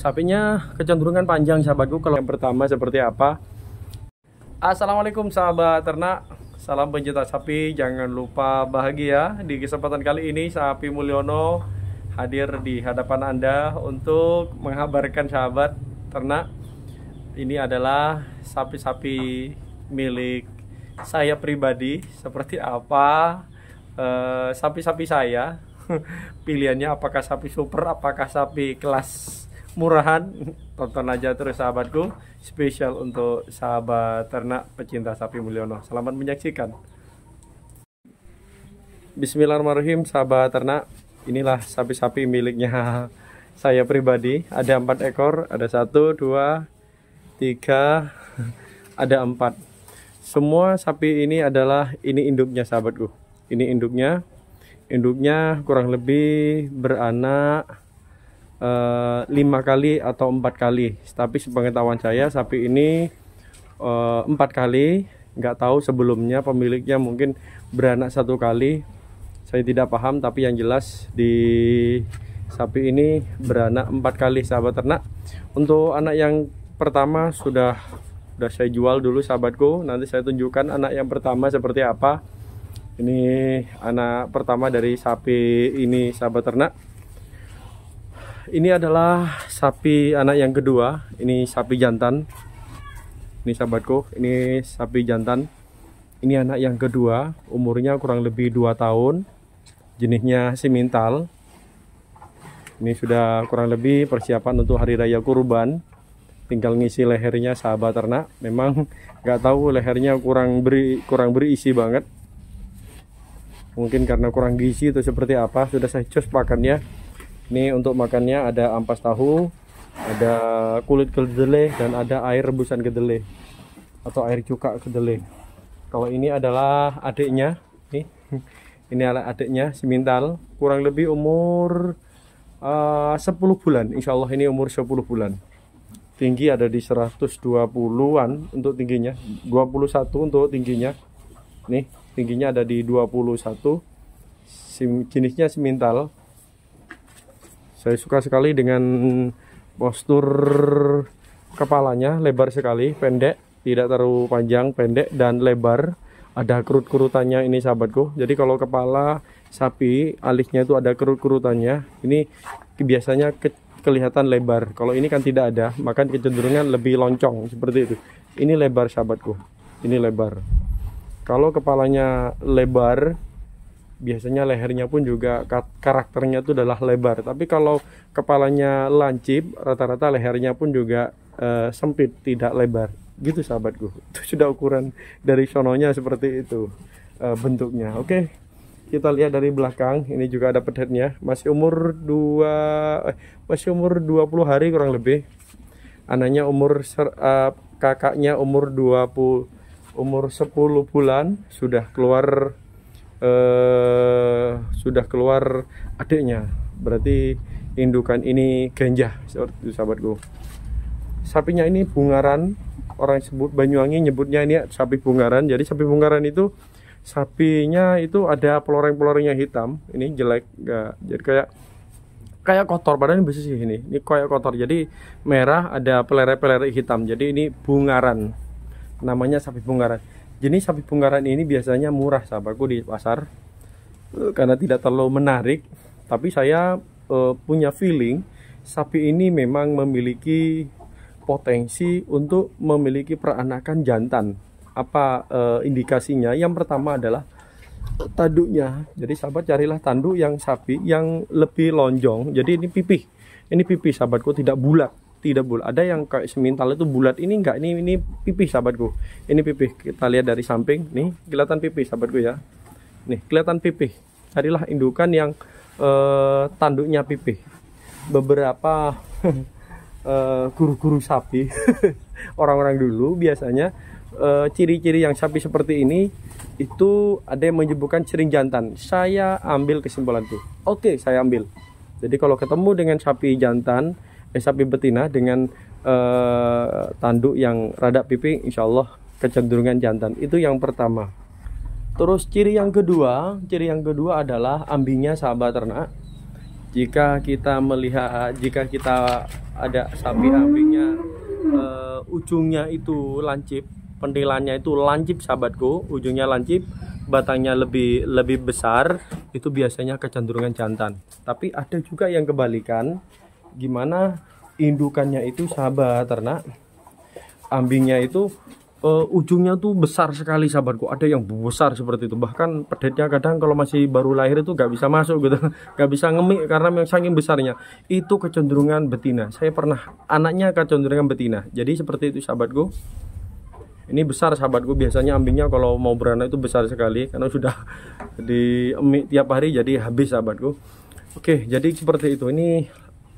Sapinya kecenderungan panjang sahabatku. Kalau yang pertama seperti apa? Assalamualaikum sahabat ternak, salam pencinta sapi. Jangan lupa bahagia. Di kesempatan kali ini Sapi Mulyono hadir di hadapan Anda untuk mengabarkan sahabat ternak, ini adalah sapi-sapi milik saya pribadi. Seperti apa sapi-sapi saya. Pilihannya apakah sapi super, apakah sapi kelas murahan? Tonton aja terus sahabatku, spesial untuk sahabat ternak pecinta Sapi Mulyono. Selamat menyaksikan. Bismillahirrahmanirrahim sahabat ternak. Inilah sapi-sapi miliknya saya pribadi. Ada 4 ekor, ada 1, 2, 3, ada 4. Semua sapi ini adalah induknya sahabatku. Ini induknya. Induknya kurang lebih beranak 5 kali atau 4 kali. Tapi sepengetahuan saya sapi ini 4 kali. Nggak tahu sebelumnya pemiliknya mungkin beranak 1 kali. Saya tidak paham, tapi yang jelas di sapi ini beranak 4 kali sahabat ternak. Untuk anak yang pertama sudah saya jual dulu sahabatku. Nanti saya tunjukkan anak yang pertama seperti apa. Ini anak pertama dari sapi ini sahabat ternak. Ini adalah sapi anak yang kedua. Ini sapi jantan. Ini sahabatku, ini sapi jantan. Ini anak yang kedua, umurnya kurang lebih 2 tahun. Jenisnya simental. Ini sudah kurang lebih persiapan untuk hari raya kurban. Tinggal ngisi lehernya sahabat ternak. Memang nggak tahu lehernya kurang berisi banget. Mungkin karena kurang gizi atau seperti apa. Sudah saya cus pakannya. Ini untuk makannya ada ampas tahu, ada kulit kedelai, dan ada air rebusan kedelai atau air cuka kedelai. Kalau ini adalah adiknya, nih. Ini adalah adiknya simental, kurang lebih umur 10 bulan. Insya Allah ini umur 10 bulan. Tinggi ada di 120-an untuk tingginya, 21 untuk tingginya. Nih, tingginya ada di 21. Jenisnya simental. Saya suka sekali dengan postur kepalanya, lebar sekali, pendek, tidak terlalu panjang, pendek dan lebar. Ada kerut-kerutannya ini sahabatku. Jadi kalau kepala sapi alisnya itu ada kerut-kerutannya. Ini biasanya kelihatan lebar. Kalau ini kan tidak ada, maka kecenderungan lebih loncong seperti itu. Ini lebar sahabatku. Ini lebar. Kalau kepalanya lebar, biasanya lehernya pun juga karakternya itu adalah lebar. Tapi kalau kepalanya lancip, rata-rata lehernya pun juga sempit, tidak lebar. Gitu sahabatku. Itu sudah ukuran dari sononya seperti itu bentuknya. Oke. Kita lihat dari belakang. Ini juga ada pedetnya. Masih umur 20 hari kurang lebih. Anaknya kakaknya umur 10 bulan sudah keluar adiknya. Berarti indukan ini ganja seperti itu sahabatku. Sapinya ini bungaran, orang sebut Banyuwangi nyebutnya ini sapi bungaran. Jadi sapi bungaran itu sapinya itu ada peloreng-pelorengnya hitam. Ini jelek, enggak. Jadi kayak kotor, padahal ini bersih sih ini. Ini kayak kotor. Jadi merah, ada pelere-pelere hitam. Jadi ini bungaran. Namanya sapi bungaran. Jenis sapi bungaran ini biasanya murah sahabatku di pasar karena tidak terlalu menarik. Tapi saya punya feeling sapi ini memang memiliki potensi untuk memiliki peranakan jantan. Apa indikasinya? Yang pertama adalah tanduknya. Jadi sahabat carilah tanduk yang sapi yang lebih lonjong. Jadi ini pipih. Ini pipih sahabatku, tidak bulat. Tidak bulat. Ada yang kayak semintal itu bulat, ini enggak, ini pipih sahabatku. Ini pipih. Kita lihat dari samping, nih kelihatan pipih sahabatku ya. Nih kelihatan pipih. Carilah indukan yang tanduknya pipih. Beberapa guru-guru sapi orang-orang dulu biasanya ciri-ciri yang sapi seperti ini itu ada yang menyebutkan cering jantan. Saya ambil kesimpulanku. Oke, saya ambil. Jadi kalau ketemu dengan sapi jantan, sapi betina dengan tanduk yang rada pipih, insya Allah kecenderungan jantan. Itu yang pertama. Terus ciri yang kedua adalah ambinya sahabat ternak. Jika kita ada sapi ambingnya ujungnya itu lancip, pentilannya itu lancip sahabatku, ujungnya lancip, batangnya lebih besar, itu biasanya kecenderungan jantan. Tapi ada juga yang kebalikan, gimana indukannya itu sahabat ternak, ambingnya itu ujungnya tuh besar sekali sahabatku, ada yang besar seperti itu, bahkan pedetnya kadang kalau masih baru lahir itu nggak bisa masuk gitu, nggak bisa ngemik karena saking besarnya. Itu kecenderungan betina, saya pernah anaknya kecenderungan betina, jadi seperti itu sahabatku. Ini besar sahabatku, biasanya ambingnya kalau mau beranak itu besar sekali karena sudah diemik tiap hari, jadi habis sahabatku. Oke, jadi seperti itu. Ini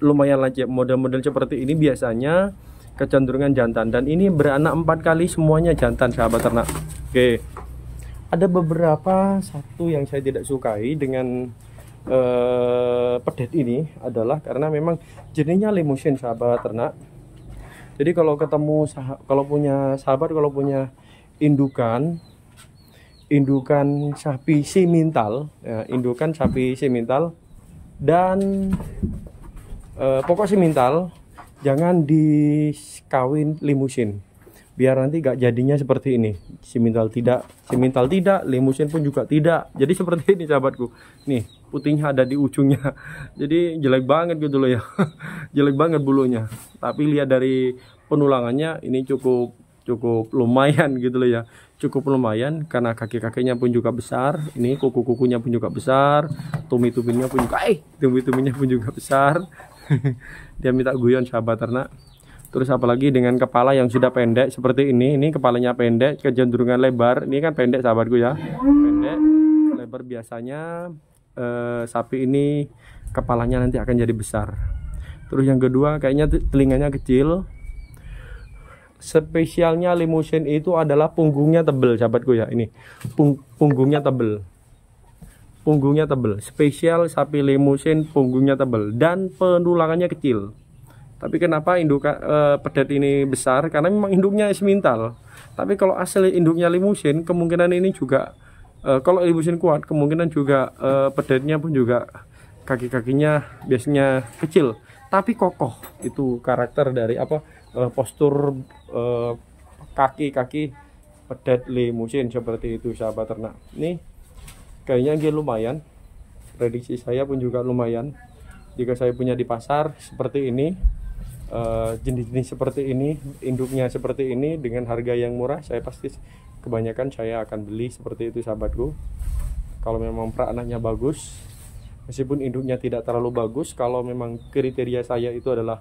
lumayan lancip, model-model seperti ini biasanya kecenderungan jantan, dan ini beranak 4 kali semuanya jantan sahabat ternak. Oke, ada beberapa satu yang saya tidak sukai dengan pedet ini adalah karena memang jenisnya limusin sahabat ternak. Jadi kalau ketemu kalau punya indukan sapi simental ya, indukan sapi simental dan pokok simental, jangan dikawin limusin, biar nanti gak jadinya seperti ini. Simental tidak, limusin pun juga tidak. Jadi seperti ini sahabatku. Nih, putihnya ada di ujungnya. Jadi jelek banget gitu loh ya. Jelek banget bulunya. Tapi lihat dari penulangannya ini cukup lumayan gitu loh ya. Cukup lumayan karena kaki-kakinya pun juga besar. Ini kuku-kukunya pun juga besar. Tumi-tuminya pun juga besar. Dia minta guyon sahabat ternak. Terus apalagi dengan kepala yang sudah pendek seperti ini kepalanya pendek, kecenderungan lebar. Ini kan pendek sahabatku ya, pendek lebar. Biasanya sapi ini kepalanya nanti akan jadi besar. Terus yang kedua, kayaknya telinganya kecil. Spesialnya limusin itu adalah punggungnya tebel sahabatku ya. Ini punggungnya tebel. Punggungnya tebel, spesial sapi limusin punggungnya tebel dan penulangannya kecil. Tapi kenapa induk pedet ini besar? Karena memang induknya simental. Tapi kalau asli induknya limusin, kemungkinan ini juga kalau limusin kuat, kemungkinan juga pedetnya pun juga kaki-kakinya biasanya kecil, tapi kokoh. Itu karakter dari postur kaki-kaki pedet limusin seperti itu sahabat ternak. Nih kayaknya dia lumayan, prediksi saya pun juga lumayan. Jika saya punya di pasar seperti ini, jenis-jenis seperti ini, induknya seperti ini dengan harga yang murah, saya pasti kebanyakan saya akan beli seperti itu sahabatku. Kalau memang peranaknya bagus, meskipun induknya tidak terlalu bagus, kalau memang kriteria saya itu adalah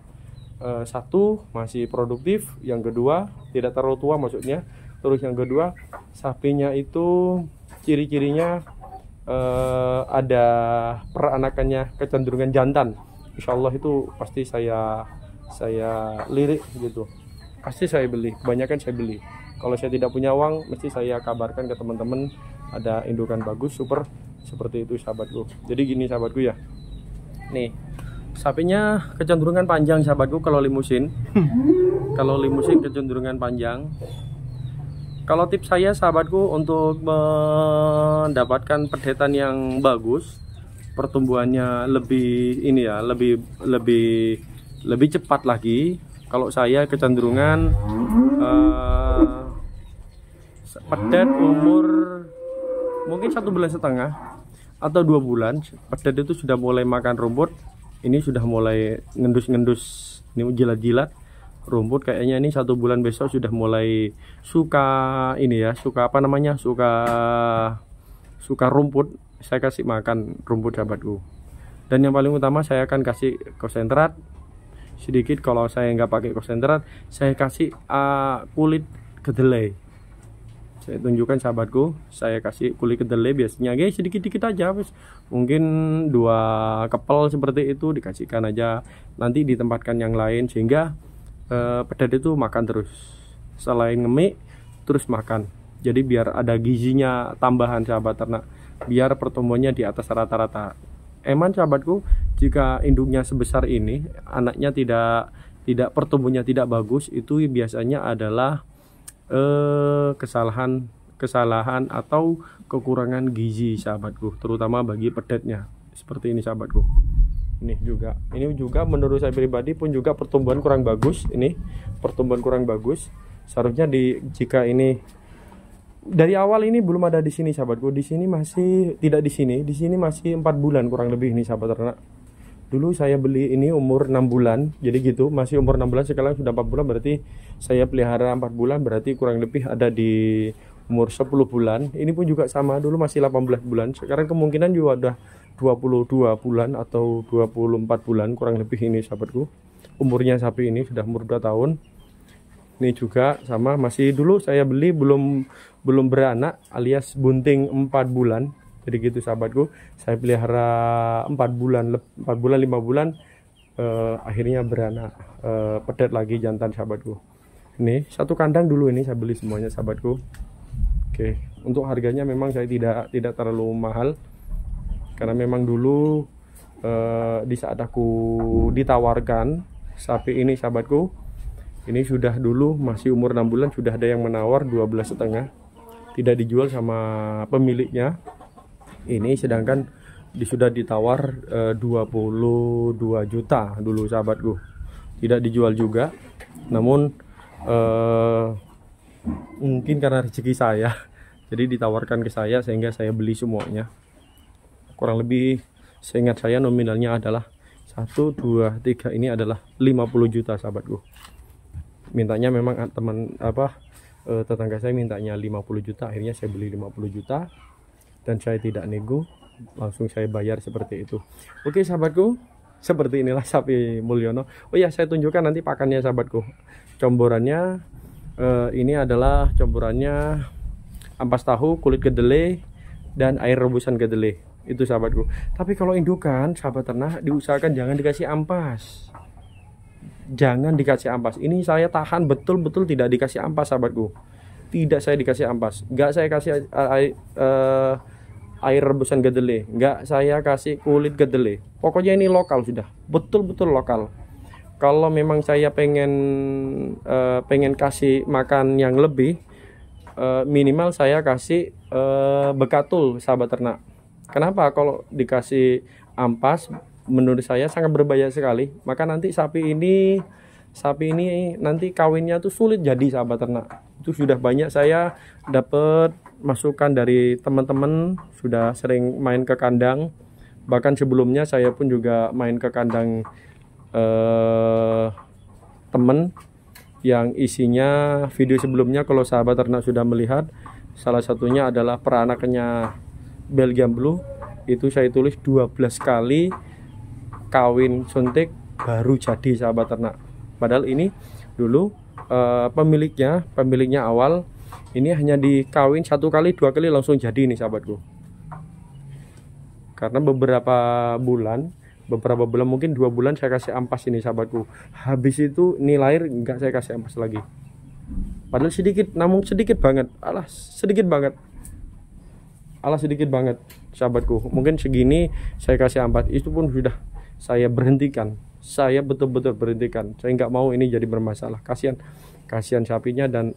satu, masih produktif, yang kedua tidak terlalu tua maksudnya, terus yang kedua sapinya itu ciri-cirinya ada peranakannya kecenderungan jantan, insya Allah itu pasti saya lirik gitu, pasti saya beli, kebanyakan saya beli. Kalau saya tidak punya uang, mesti saya kabarkan ke teman-teman ada indukan bagus super seperti itu sahabatku. Jadi gini sahabatku ya, nih sapinya kecenderungan panjang sahabatku kalau limusin. Kalau limusin kecenderungan panjang. Kalau tips saya sahabatku untuk mendapatkan pedetan yang bagus, pertumbuhannya lebih lebih cepat lagi. Kalau saya kecenderungan pedet umur mungkin 1,5 bulan atau 2 bulan, pedet itu sudah mulai makan rumput. Ini sudah mulai ngendus-ngendus, ini jilat-jilat rumput. Kayaknya ini 1 bulan besok sudah mulai suka suka rumput. Saya kasih makan rumput sahabatku. Dan yang paling utama saya akan kasih konsentrat sedikit. Kalau saya nggak pakai konsentrat, saya kasih kulit kedelai. Saya tunjukkan sahabatku, saya kasih kulit kedelai biasanya sedikit-dikit aja, mungkin 2 kepel seperti itu dikasihkan aja, nanti ditempatkan yang lain sehingga pedet itu makan terus, selain ngemik terus makan. Jadi biar ada gizinya tambahan sahabat ternak, biar pertumbuhannya di atas rata-rata. Emang sahabatku, jika induknya sebesar ini, anaknya tidak pertumbuhannya tidak bagus, itu biasanya adalah kesalahan atau kekurangan gizi sahabatku, terutama bagi pedetnya. Seperti ini sahabatku. Ini juga menurut saya pribadi pun juga pertumbuhan kurang bagus. Ini pertumbuhan kurang bagus. Seharusnya jika ini dari awal ini belum ada di sini sahabatku. Di sini masih tidak di sini. Di sini masih 4 bulan kurang lebih ini sahabat ternak. Dulu saya beli ini umur 6 bulan. Jadi gitu, masih umur 6 bulan, sekarang sudah 4 bulan, berarti saya pelihara 4 bulan, berarti kurang lebih ada di umur 10 bulan. Ini pun juga sama, dulu masih 18 bulan. Sekarang kemungkinan juga udah 22 bulan atau 24 bulan kurang lebih ini sahabatku. Umurnya sapi ini sudah umur 2 tahun. Ini juga sama, masih dulu saya beli belum beranak alias bunting 4 bulan. Jadi gitu sahabatku, saya pelihara 4 bulan 5 bulan, akhirnya beranak pedet lagi jantan sahabatku. Ini satu kandang dulu, ini saya beli semuanya sahabatku. Oke, untuk harganya memang saya tidak terlalu mahal, karena memang dulu di saat aku ditawarkan sapi ini sahabatku, ini sudah dulu masih umur 6 bulan sudah ada yang menawar 12,5, tidak dijual sama pemiliknya. Ini sedangkan sudah ditawar 22 juta dulu sahabatku, tidak dijual juga. Namun mungkin karena rezeki saya, jadi ditawarkan ke saya sehingga saya beli semuanya. Kurang lebih seingat saya nominalnya adalah 1, 2, 3, ini adalah 50 juta sahabatku. Mintanya memang tetangga saya mintanya 50 juta, akhirnya saya beli 50 juta dan saya tidak nego, langsung saya bayar seperti itu. Oke sahabatku, seperti inilah sapi Mulyono. Oh ya, saya tunjukkan nanti pakannya sahabatku. Comborannya ini adalah comborannya ampas tahu, kulit kedelai, dan air rebusan kedelai. Itu sahabatku. Tapi kalau indukan sahabat ternak, diusahakan jangan dikasih ampas. Jangan dikasih ampas. Ini saya tahan betul-betul tidak dikasih ampas sahabatku. Tidak saya dikasih ampas. Enggak saya kasih air rebusan kedelai. Enggak saya kasih kulit kedelai. Pokoknya ini lokal sudah. Betul-betul lokal. Kalau memang saya pengen kasih makan yang lebih, minimal saya kasih bekatul sahabat ternak. Kenapa? Kalau dikasih ampas, menurut saya sangat berbahaya sekali. Maka nanti sapi ini nanti kawinnya tuh sulit jadi sahabat ternak. Itu sudah banyak saya dapat masukan dari teman-teman, sudah sering main ke kandang. Bahkan sebelumnya saya pun juga main ke kandang teman yang isinya video sebelumnya, kalau sahabat ternak sudah melihat, salah satunya adalah peranakannya Belgian Blue. Itu saya tulis 12 kali kawin suntik baru jadi sahabat ternak. Padahal ini dulu pemiliknya awal ini hanya dikawin 1 kali 2 kali langsung jadi nih sahabatku. Karena beberapa bulan mungkin 2 bulan saya kasih ampas ini sahabatku. Habis itu ini lahir enggak saya kasih ampas lagi. Padahal sedikit, namun sedikit banget. Sedikit banget sahabatku. Mungkin segini saya kasih ampas, itu pun sudah saya berhentikan. Saya betul-betul berhentikan. Saya nggak mau ini jadi bermasalah. Kasihan sapinya dan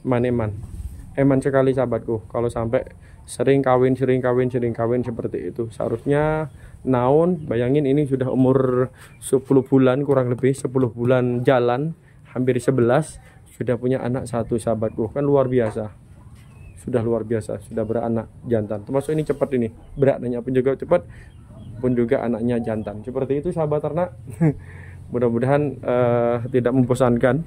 eman sekali sahabatku kalau sampai sering kawin seperti itu. Seharusnya bayangin ini sudah umur 10 bulan, kurang lebih 10 bulan jalan, hampir 11, sudah punya anak 1 sahabatku. Kan luar biasa. Sudah luar biasa, sudah beranak jantan. Termasuk ini cepat, ini beranaknya pun juga cepat, pun juga anaknya jantan. Seperti itu sahabat ternak. Mudah-mudahan tidak membosankan.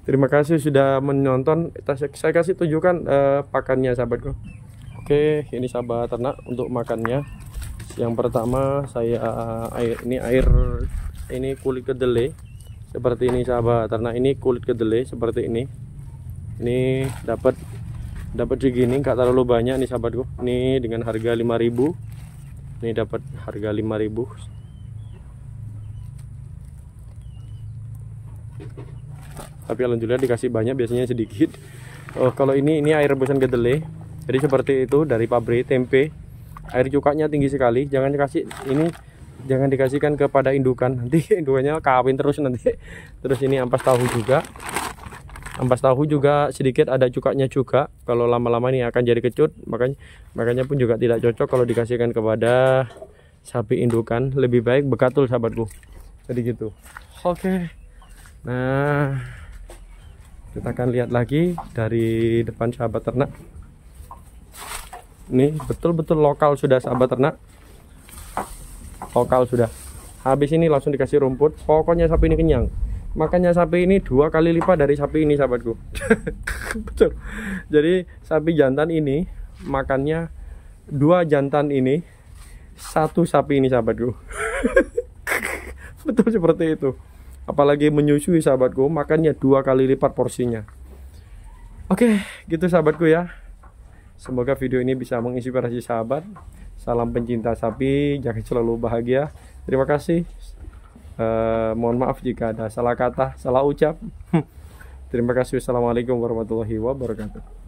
Terima kasih sudah menonton. Saya kasih tunjukkan pakannya sahabatku. Oke, ini sahabat ternak untuk makannya. Yang pertama saya ini kulit kedelai seperti ini sahabat ternak. Ini kulit kedelai seperti ini. Ini dapat segini, nggak terlalu banyak nih sahabatku. Ini dengan harga 5.000. Ini dapat harga 5.000. Tapi alhamdulillah dikasih banyak, biasanya sedikit. Kalau ini air rebusan kedelai. Jadi seperti itu dari pabrik tempe. Air cukanya tinggi sekali. Jangan dikasihkan kepada indukan, nanti indukannya kawin terus nanti. Terus ini ampas tahu juga. Ampas tahu juga sedikit ada cukanya juga. Kalau lama-lama ini akan jadi kecut, makanya pun juga tidak cocok kalau dikasihkan kepada sapi indukan, lebih baik bekatul sahabatku. Jadi gitu. Oke. Nah, kita akan lihat lagi dari depan sahabat ternak. Ini betul-betul lokal sudah sahabat ternak. Lokal sudah. Habis ini langsung dikasih rumput. Pokoknya sapi ini kenyang. Makanya sapi ini 2 kali lipat dari sapi ini sahabatku. Betul. Jadi sapi jantan ini makannya 2 jantan ini, 1 sapi ini sahabatku. Betul seperti itu. Apalagi menyusui sahabatku, makannya 2 kali lipat porsinya. Oke, gitu sahabatku ya. Semoga video ini bisa menginspirasi sahabat. Salam pencinta sapi, jangan selalu bahagia. Terima kasih. Mohon maaf jika ada salah kata, salah ucap. Terima kasih. Assalamualaikum warahmatullahi wabarakatuh.